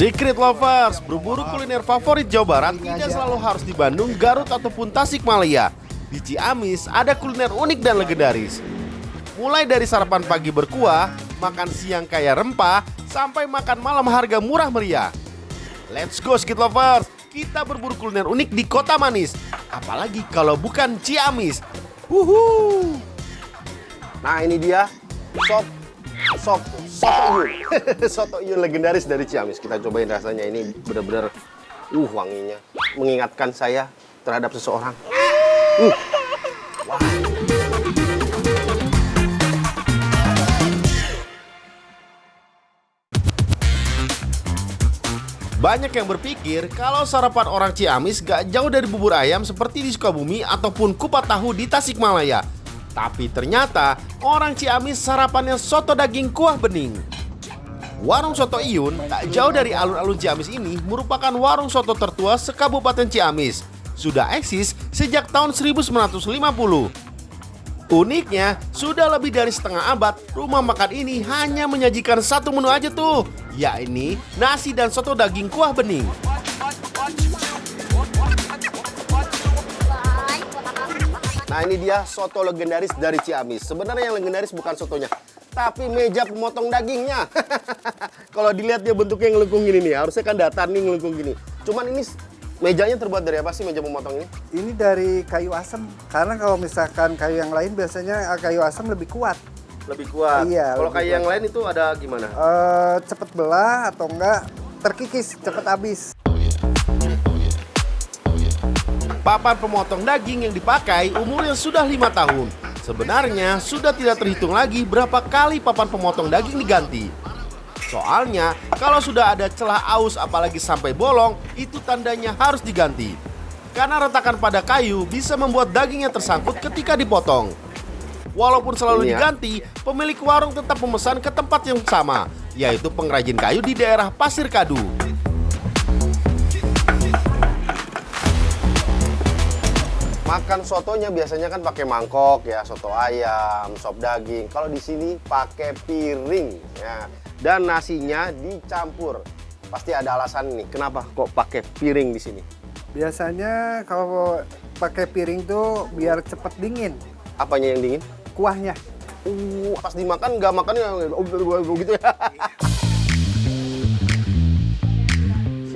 Secret Lovers, berburu kuliner favorit Jawa Barat tidak selalu harus di Bandung, Garut, ataupun Tasikmalaya. Di Ciamis ada kuliner unik dan legendaris. Mulai dari sarapan pagi berkuah, makan siang kaya rempah, sampai makan malam harga murah meriah. Let's go Secret Lovers, kita berburu kuliner unik di Kota Manis. Apalagi kalau bukan Ciamis. Wuhu. Nah ini dia soto Iyun. Soto Iyun legendaris dari Ciamis. Kita cobain rasanya, ini benar-benar wanginya mengingatkan saya terhadap seseorang. Wah. Banyak yang berpikir kalau sarapan orang Ciamis gak jauh dari bubur ayam seperti di Sukabumi ataupun kupat tahu di Tasikmalaya. Tapi ternyata orang Ciamis sarapannya soto daging kuah bening. Warung Soto Iyun tak jauh dari alun-alun Ciamis ini merupakan warung soto tertua se-Kabupaten Ciamis. Sudah eksis sejak tahun 1950. Uniknya, sudah lebih dari setengah abad, rumah makan ini hanya menyajikan satu menu aja tuh, yakni nasi dan soto daging kuah bening. Nah ini dia soto legendaris dari Ciamis. Sebenarnya yang legendaris bukan sotonya, tapi meja pemotong dagingnya. Kalau dilihat dia bentuknya ngelengkung gini nih, harusnya kan datar nih ngelengkung gini. Cuman ini mejanya terbuat dari apa sih meja pemotong ini? Ini dari kayu asam. Karena kalau misalkan kayu yang lain biasanya kayu asam lebih kuat. Lebih kuat? Iya. Kalau kayu yang lain itu ada gimana? Cepet belah atau enggak terkikis, cepet habis. Papan pemotong daging yang dipakai umurnya sudah 5 tahun. Sebenarnya sudah tidak terhitung lagi berapa kali papan pemotong daging diganti. Soalnya kalau sudah ada celah aus apalagi sampai bolong, itu tandanya harus diganti. Karena retakan pada kayu bisa membuat dagingnya tersangkut ketika dipotong. Walaupun selalu diganti, pemilik warung tetap memesan ke tempat yang sama, yaitu pengrajin kayu di daerah Pasir Kadu. Makan sotonya biasanya kan pakai mangkok ya, soto ayam, sop daging. Kalau di sini pakai piring ya. Dan nasinya dicampur. Pasti ada alasan nih, kenapa kok pakai piring di sini? Biasanya kalau pakai piring tuh biar cepet dingin. Apanya yang dingin? Kuahnya. Pas dimakan nggak makannya gitu ya.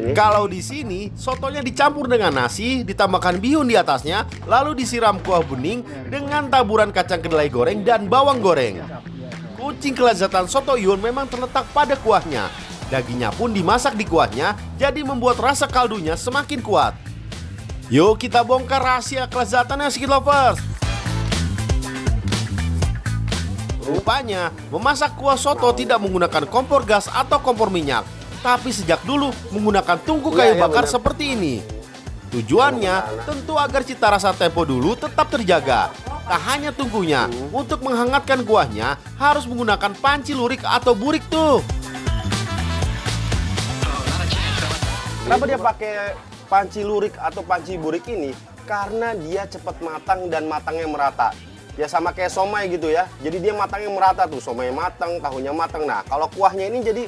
Kalau di sini, sotonya dicampur dengan nasi, ditambahkan bihun di atasnya, lalu disiram kuah bening dengan taburan kacang kedelai goreng dan bawang goreng. Kuncing kelezatan soto Iyun memang terletak pada kuahnya. Dagingnya pun dimasak di kuahnya, jadi membuat rasa kaldunya semakin kuat. Yuk kita bongkar rahasia kelezatannya Secret Lovers. Rupanya, memasak kuah soto tidak menggunakan kompor gas atau kompor minyak, tapi sejak dulu menggunakan tungku kayu bakar seperti ini. Tujuannya tentu agar cita rasa tempo dulu tetap terjaga. Tak hanya tungkunya, untuk menghangatkan kuahnya harus menggunakan panci lurik atau burik tuh. Kenapa dia pakai panci lurik atau panci burik ini? Karena dia cepat matang dan matangnya merata. Ya sama kayak somai gitu ya. Jadi dia matangnya merata tuh, somai matang, tahunya matang. Nah kalau kuahnya ini jadi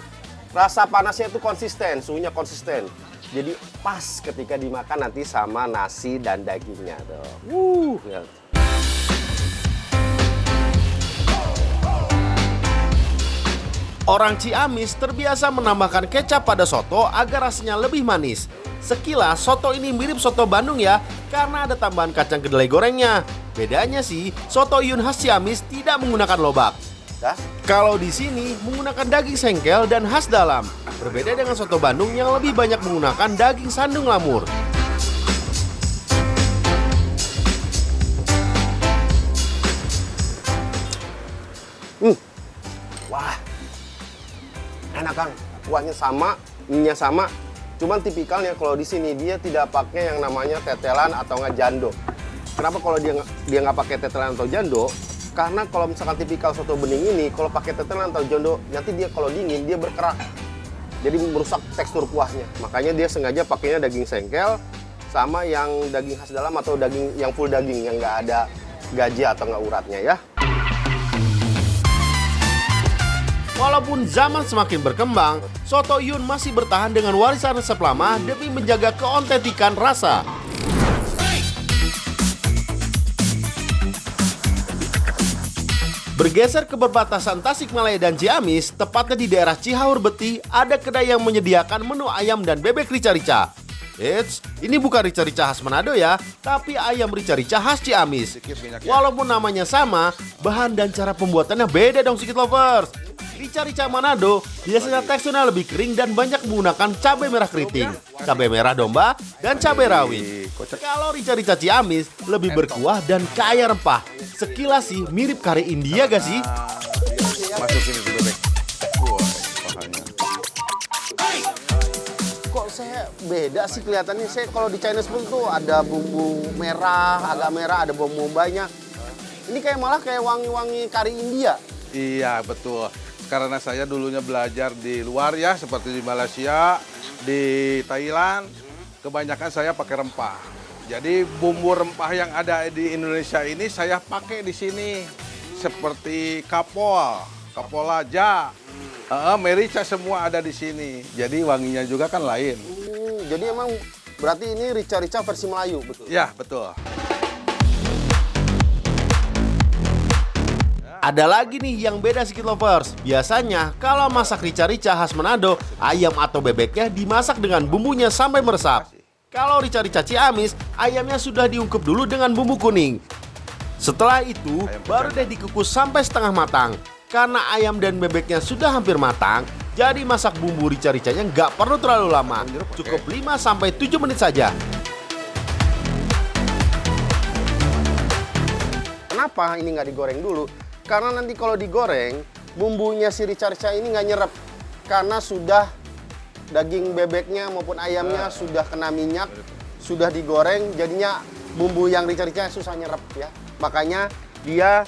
rasa panasnya itu konsisten, suhunya konsisten. Jadi pas ketika dimakan nanti sama nasi dan dagingnya tuh. Ya. Orang Ciamis terbiasa menambahkan kecap pada soto agar rasanya lebih manis. Sekilas soto ini mirip soto Bandung ya, karena ada tambahan kacang kedelai gorengnya. Bedanya sih, soto Iyun khas Ciamis tidak menggunakan lobak. Kalau di sini menggunakan daging sengkel dan khas dalam. Berbeda dengan soto Bandung yang lebih banyak menggunakan daging sandung lamur. Wah, enak Kang. Kuahnya sama, mie-nya sama. Cuman tipikalnya kalau di sini dia tidak pakai yang namanya tetelan atau nggak jando. Kenapa kalau dia nggak pakai tetelan atau jando? Karena kalau misalkan tipikal soto bening ini, kalau pakai tetelan atau jando, nanti dia kalau dingin dia berkerak. Jadi merusak tekstur kuahnya. Makanya dia sengaja pakainya daging sengkel sama yang daging khas dalam atau daging yang full daging yang nggak ada gaji atau nggak uratnya ya. Walaupun zaman semakin berkembang, Soto Yun masih bertahan dengan warisan resep lama demi menjaga keotentikan rasa. Bergeser ke perbatasan Tasikmalaya dan Ciamis, tepatnya di daerah Cihaur Beti, ada kedai yang menyediakan menu ayam dan bebek rica-rica. Eits, ini bukan rica-rica khas Manado ya, tapi ayam rica-rica khas Ciamis. Walaupun namanya sama, bahan dan cara pembuatannya beda dong Sikit Lovers. Rica-rica Manado biasanya teksturnya lebih kering dan banyak menggunakan cabai merah keriting, cabai merah domba, dan cabai rawit. Kalau rica-rica Ciamis lebih berkuah dan kaya rempah. Sekilas sih mirip kari India gak sih? Masukin itu bebek. Wah, pahanya. Kok saya beda sih kelihatannya? Saya kalau di Chinese food tuh ada bumbu merah, agak merah, ada bumbu banyak. Ini kayak malah kayak wangi-wangi kari India. Iya, betul. Karena saya dulunya belajar di luar ya, seperti di Malaysia, di Thailand, kebanyakan saya pakai rempah. Jadi bumbu rempah yang ada di Indonesia ini saya pakai di sini. Seperti kapolaja, merica semua ada di sini. Jadi wanginya juga kan lain. Jadi emang berarti ini rica-rica versi Melayu, betul? Ya, betul. Ada lagi nih yang beda Sikit Lovers. Biasanya kalau masak rica-rica khas Manado, ayam atau bebeknya dimasak dengan bumbunya sampai meresap. Kalau rica-rica Ciamis, ayamnya sudah diungkep dulu dengan bumbu kuning. Setelah itu, baru deh dikukus sampai setengah matang. Karena ayam dan bebeknya sudah hampir matang, jadi masak bumbu rica-ricanya nggak perlu terlalu lama. Cukup 5-7 menit saja. Kenapa ini nggak digoreng dulu? Karena nanti kalau digoreng, bumbunya si rica-rica ini nggak nyerap. Karena sudah daging bebeknya maupun ayamnya sudah kena minyak, sudah digoreng, jadinya bumbu yang rica-rica susah nyerap ya. Makanya dia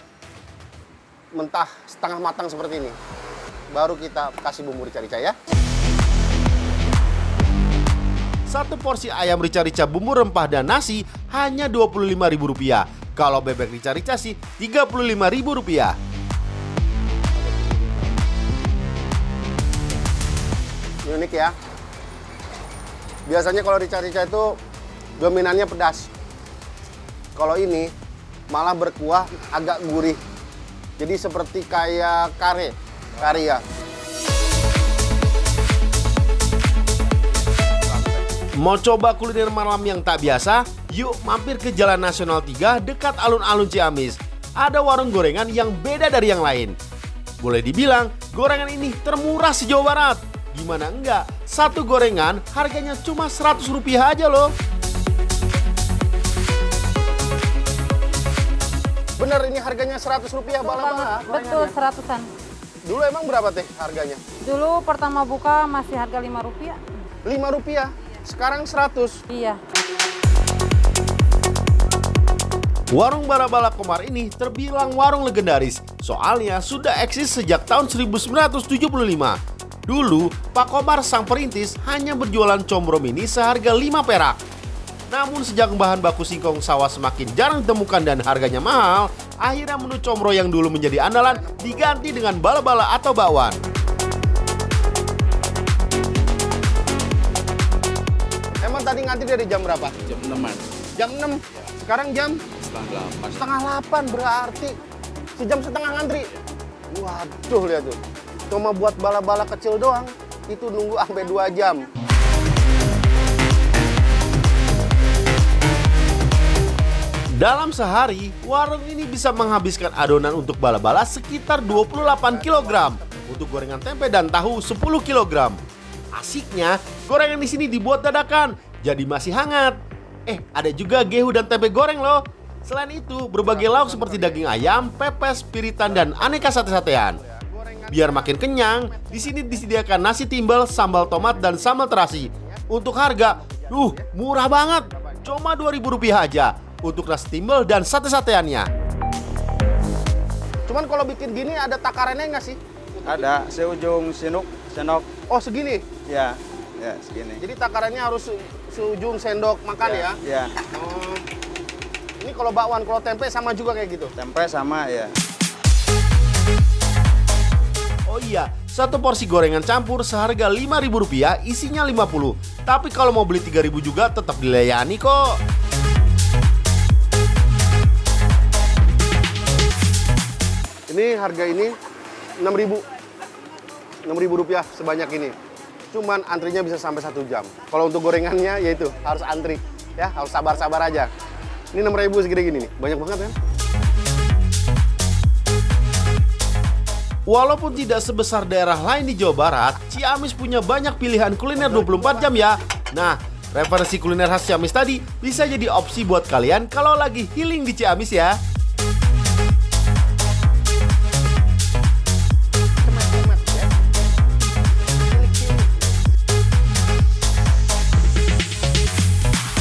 mentah setengah matang seperti ini. Baru kita kasih bumbu rica-rica ya. Satu porsi ayam rica-rica bumbu rempah dan nasi hanya Rp25.000. Kalau bebek rica-rica sih Rp35.000. Unik ya. Biasanya kalau rica-rica itu dominannya pedas. Kalau ini malah berkuah agak gurih. Jadi seperti kayak kari ya. Mau coba kuliner malam yang tak biasa? Yuk mampir ke Jalan Nasional 3 dekat alun-alun Ciamis. Ada warung gorengan yang beda dari yang lain. Boleh dibilang, gorengan ini termurah se-Jawa Barat. Gimana enggak? Satu gorengan harganya cuma Rp100 aja loh. Bener ini harganya Rp100 bala-bala. Betul, 100-an. Dulu emang berapa teh harganya? Dulu pertama buka masih harga Rp5. Rp5. Sekarang 100. Iya. Warung Bala-Bala Komar ini terbilang warung legendaris. Soalnya sudah eksis sejak tahun 1975. Dulu, Pak Komar sang perintis hanya berjualan combro mini seharga 5 perak. Namun sejak bahan baku singkong sawah semakin jarang ditemukan dan harganya mahal, akhirnya menu combro yang dulu menjadi andalan diganti dengan bala-bala atau bakwan. Emang tadi ngantri dari jam berapa? Jam 6-an. Jam 6. Sekarang jam? Setengah 8 berarti sejam setengah ngantri. Waduh, lihat tuh. Cuma buat bala-bala kecil doang, itu nunggu sampai 2 jam. Dalam sehari, warung ini bisa menghabiskan adonan untuk bala-bala sekitar 28 kg. Untuk gorengan tempe dan tahu 10 kg. Asiknya, gorengan di sini dibuat dadakan, jadi masih hangat. Ada juga gehu dan tempe goreng loh. Selain itu, berbagai lauk seperti daging ayam, pepes, piritan, dan aneka sate-satean. Biar makin kenyang, di sini disediakan nasi timbel, sambal tomat, dan sambal terasi. Untuk harga, murah banget. Cuma Rp2.000 aja untuk nasi timbel dan sate-sateannya. Cuman kalau bikin gini ada takarannya nggak sih? Ada, seujung senok. Oh, segini? Ya segini. Jadi takarannya harus seujung sendok makan ya? Ya, Oh. Ini kalau bakwan, kalau tempe sama juga kayak gitu? tempe sama ya. Oh iya, Satu porsi gorengan campur seharga Rp5.000 isinya 50. Tapi kalau mau beli 3.000 juga tetap dilayani kok. Ini harga ini 6.000. Rp6.000 sebanyak ini. Cuman antrinya bisa sampai 1 jam. Kalau untuk gorengannya yaitu harus antri, ya harus sabar-sabar aja. Ini 6.000 segede gini nih, banyak banget kan? Walaupun tidak sebesar daerah lain di Jawa Barat, Ciamis punya banyak pilihan kuliner 24 jam ya. Nah, referensi kuliner khas Ciamis tadi bisa jadi opsi buat kalian kalau lagi healing di Ciamis ya.